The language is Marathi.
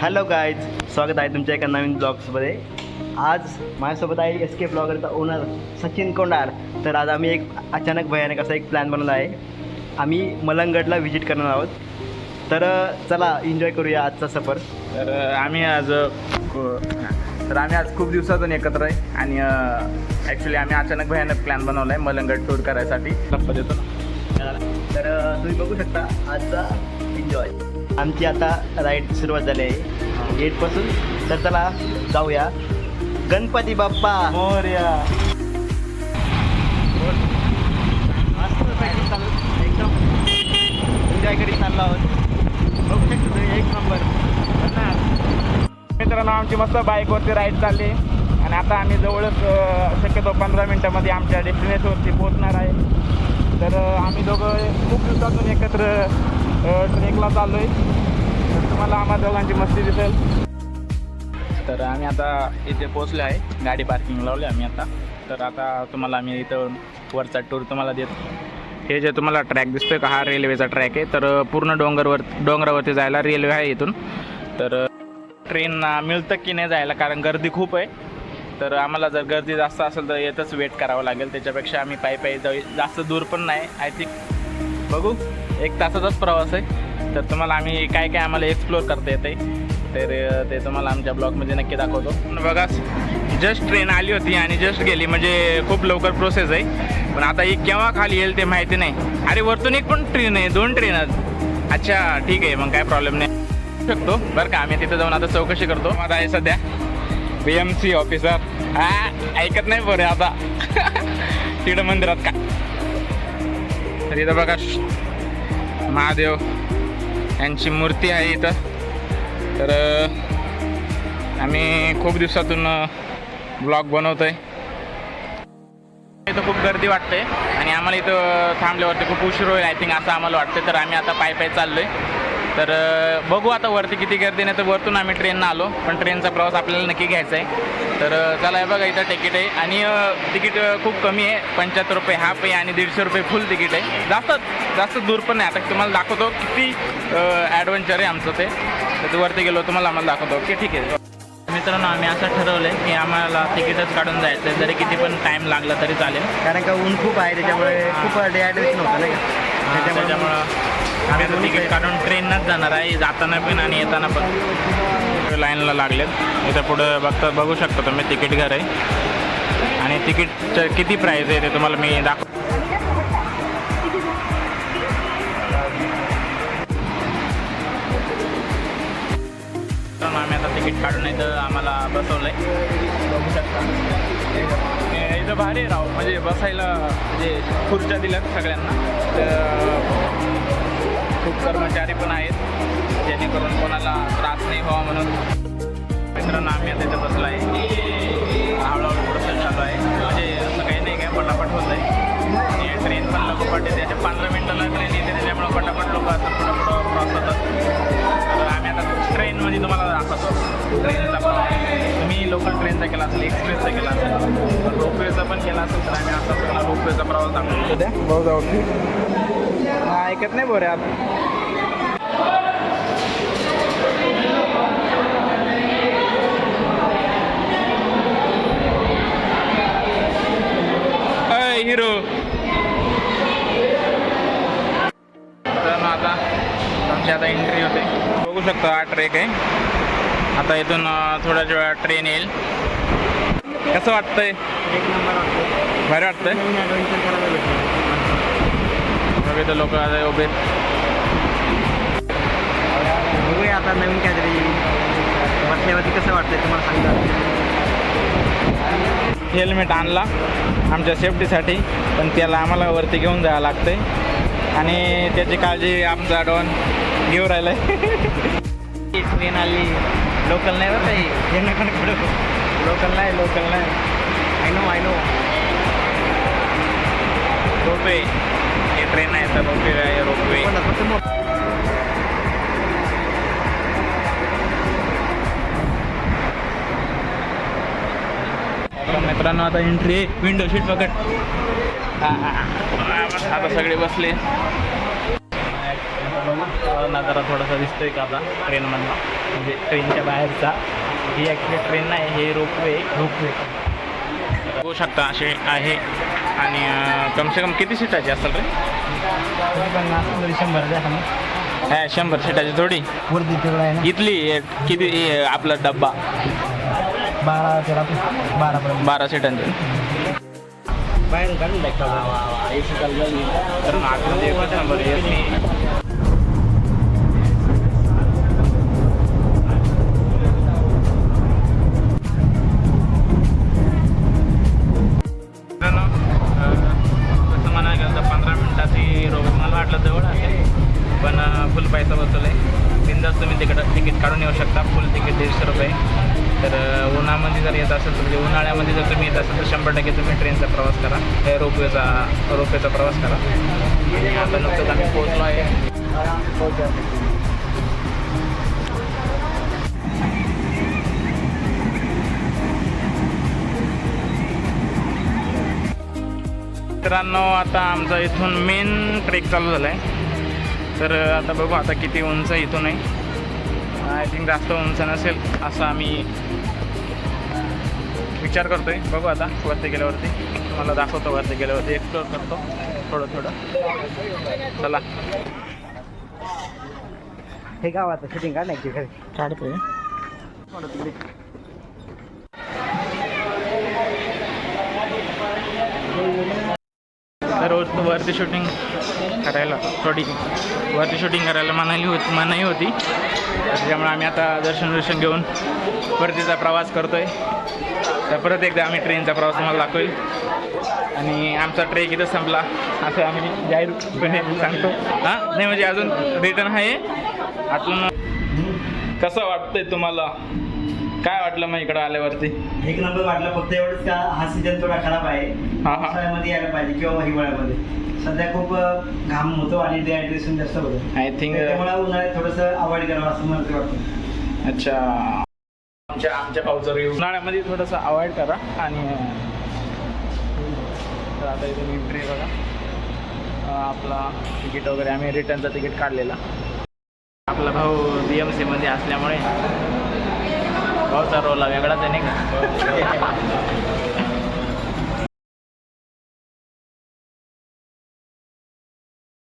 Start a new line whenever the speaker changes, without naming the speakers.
हॅलो गाईज, स्वागत आहे तुमच्या एका नवीन ब्लॉग्समध्ये. आज माझ्यासोबत आहे SK ब्लॉगरचा ओनर सचिन कोंडार. तर आज आम्ही एक अचानक भयानक असा एक प्लॅन बनवला आहे. आम्ही मलंगगडला व्हिजिट करणार आहोत. तर चला एन्जॉय करूया आजचा सफर.
तर आम्ही आज खूप दिवसातून एकत्र आहे आणि ॲक्च्युली आम्ही अचानक भयानक प्लॅन बनवला आहे मलंगगड टूर करायसाठी. लक्षात येतो ना.
तर तुम्ही बघू शकता आजचा एन्जॉय. आमची आता राईड सुरुवात झाली आहे गेटपासून. तर चला जाऊया. गणपती बाप्पा
मोरया.
मस्तपैकी एकदम एन्जॉय करीत चाललो आहोत. बघू शकतो तुम्ही एक नंबर.
मित्रांनो, आमची मस्त बाईकवरती राईड चालली आणि आता आम्ही जवळच शक्यतो 15 मिनटामध्ये आमच्या डेस्टिनेशनवरती पोहोचणार आहे. तर आम्ही दोघं खूप दिवसातून एकत्र ट्रेकला चाललो आहे. तर तुम्हाला आम्हा दोघांची मस्ती दिसेल. तर आम्ही आता इथे पोचलो आहे. गाडी पार्किंग लावली आम्ही आता. तर आता तुम्हाला आम्ही इथं वरचा टूर तुम्हाला देतो. हे जे तुम्हाला ट्रॅक दिसतोय का, हा रेल्वेचा ट्रॅक आहे. तर पूर्ण डोंगरावरती जायला रेल्वे आहे इथून. तर ट्रेन मिळतं की नाही जायला, कारण गर्दी खूप आहे. तर आम्हाला जर गर्दी जास्त असेल तर येतच वेट करावं लागेल. त्याच्यापेक्षा आम्ही पायी जाऊ. जास्त दूर पण नाही, आय थिंक बघू 1 तासाचाच प्रवास आहे. तर तुम्हाला आम्ही काय काय आम्हाला एक्सप्लोअर करता येते तर ते तुम्हाला आमच्या ब्लॉगमध्ये नक्की दाखवतो. बघा, जस्ट ट्रेन आली होती आणि जस्ट गेली, म्हणजे खूप लवकर प्रोसेस आहे. पण आता ही केव्हा खाली येईल ते माहिती नाही. अरे वरतून एक पण ट्रेन आहे, 2 ट्रेन आहेत. अच्छा ठीक आहे, मग काय प्रॉब्लेम नाही शकतो बरं का. आम्ही तिथं जाऊन आता चौकशी करतो. माझा आहे सध्या BMC ऑफिसर. ऐकत नाही बरं आता तिकडं मंदिरात का. तर इथं बघा महादेव यांची मूर्ती आहे इथं. तर आम्ही खूप दिवसातून ब्लॉग बनवतो आहे. इथं खूप गर्दी वाटते आणि आम्हाला इथं थांबल्यावरती खूप उशीर होईल आय थिंक, असं आम्हाला वाटतं. तर आम्ही आता पायी चाललो आहे. तर बघू आता वरती किती गर्दी. नाही तर वरतून आम्ही ट्रेननं आलो, पण ट्रेनचा प्रवास आपल्याला नक्की घ्यायचा आहे. तर चला आहे बघा, इथं तिकीट आहे आणि तिकीट खूप कमी आहे. 75 रुपये हाफ आहे आणि 150 रुपये फुल तिकीट आहे. जास्त दूर पण नाही. आता तुम्हाला दाखवतो किती ॲडव्हेंचर आहे आमचं ते. तर वरती गेलो तुम्हाला आम्हाला दाखवतो. ओके ठीक आहे मित्रांनो, आम्ही असं ठरवलं आहे की आम्हाला तिकीटच काढून जायचं आहे. जरी किती पण टाईम लागला तरी चालेल,
कारण का ऊन खूप आहे, त्याच्यामुळे खूप डिहायड्रेशन होतं नाही का.
त्याच्यामुळं आम्ही आता तिकीट काढून ट्रेननंच जाणार आहे, जाताना पण आणि येताना पण. लाईनला लागलेत इथं पुढं बघू शकता तुम्ही. तिकीट घर आहे आणि तिकीटचं किती प्राईस आहे ते तुम्हाला मी दाखवतो. आम्ही आता तिकीट काढून इथं आम्हाला बसवलं आहे, बघू शकता. इथं भारी राहू, म्हणजे बसायला म्हणजे खुर्च्या दिल्यात सगळ्यांना. तर खूप कर्मचारी पण आहेत जेणेकरून कोणाला त्रास नाही व्हावा म्हणून. मित्रांनो, आम्ही आता इथं बसलो आहे. हळूहळू प्रोसेस चालू आहे, म्हणजे असं काही नाही, काय पटापट होत आहे. आणि ट्रेन पण लगोपाठ येते. त्याच्या 15 मिनिटाला ट्रेन येते, त्याच्यामुळं पटापट लोक असं पुढं क्रॉस होतात. तर आम्ही आता ट्रेनमध्ये तुम्हाला दाखवतो ट्रेनचा प्रवास. तुम्ही लोकल ट्रेनचा केला असेल, एक्सप्रेसचा केला असेल, रोपवेचा पण केला असेल, तर आम्ही आता तुम्हाला रोपवेचा प्रवास दाखवतो. द्या भाऊ जाऊ. ऐकत नाही बरं आता. हिरो. तर आता आमची आता एंट्री होते. बघू शकता हा ट्रेक आहे. आता इथून थोड्या वेळात ट्रेन येईल. कसं वाटतंय?
एक नंबर वाटतं,
भारी वाटतंय.
नवीन ॲडव्हेंचर करायला भेटतं.
बघा इथं लोक आता उभे.
बघूया आता नवीन काहीतरी बसल्यावरती कसं वाटतंय तुम्हाला सांगता.
हेल्मेट आणला आमच्या सेफ्टीसाठी, पण त्याला आम्हाला वरती घेऊन जावं लागतंय आणि त्याची काळजी आमचा डॉन घेऊन राहिला आहे.
ट्रेन आली. लोकल नाही बरं काही, हे नाही पण लोकल नाही. I know
ropeway. हे ट्रेन आहे तर रोपवे आहे. रोपवे मित्रांनो, आता एंट्री विंडो सीट पकड. आता सगळे बसले. बघू नजारा थोडासा दिसतोय का आता ट्रेनमधला, म्हणजे ट्रेनच्या बाहेरचा. ही ॲक्च्युली ट्रेन नाही, हे रोपवे बघू शकता असे आहे. आणि कमसे कम किती सीटाची असेल रे?
100 द्या.
100 सीटाची थोडी.
वरती तेवढं आहे ना,
इथली किती आपला डब्बा
12
12 सीटांची.
बाहेर काढून
तर आतमध्ये एकच नंबर आहे. तसं म्हणायला गेलं तर 15 मिनिटाची रोबो मला वाटलं जवळ असेल, पण फुल पैसा बसवला आहे. बिनधास्त तुम्ही तिकीट काढून येऊ शकता. फुल तिकीट 150 रुपये. तर उन्हामध्ये जर येत असेल तर, म्हणजे उन्हाळ्यामध्ये जर तुम्ही येत असेल तर 100% तुम्ही ट्रेनचा प्रवास करा, रोपवेचा प्रवास करा. आणि आता नुकतंच आम्ही पोहोचलो आहे. मित्रांनो, आता आमचा इथून मेन ट्रेक चालू झाला आहे. तर आता बघू आता किती उंच इथून आहे. आय थिंक जास्त उंच नसेल असं आम्ही विचार करतोय. बघू आता वरती गेल्यावरती मला दाखवतो. वरती गेल्यावरती एक्सप्लोर करतो थोडं. चला.
हे गावाचं शूटिंग काढण्याची घरी
काढतोय. तर वरती शूटिंग करायला मनाई होती. त्याच्यामुळे आम्ही आता दर्शन घेऊन परतीचा प्रवास करतोय. तर परत एकदा आम्ही ट्रेनचा प्रवास तुम्हाला दाखवेल. आणि आमचा ट्रेक इथं संपला असं आम्ही जाहीरपणे सांगतो. नाही म्हणजे अजून रिटर्न आहे. अजून कसं वाटतंय तुम्हाला? काय वाटलं मग इकडं आल्यावरती?
एक नंबर वाटलं. फक्त एवढंच का हा सीजन थोडा खराब आहे. पावसाळ्यामध्ये यायला पाहिजे किंवा हिवाळ्यामध्ये. सध्या खूप घाम होतो आणि डिहायड्रेशन जास्त होतं.
आय थिंक
त्यामुळे उन्हाळ्यात थोडंसं अवॉइड करावं असं मला वाटतं.
अच्छा. आमच्या पावसाळ्यात उन्हाळ्यामध्ये थोडंसं अवॉइड करा. आणि तर आता इथून एंट्री बघा. आपला तिकीट वगैरे आम्ही रिटर्नचं तिकीट काढलेला. आपला भाऊ BMC मध्ये असल्यामुळे भाऊचा रोल वेगळाच आहे नाही का.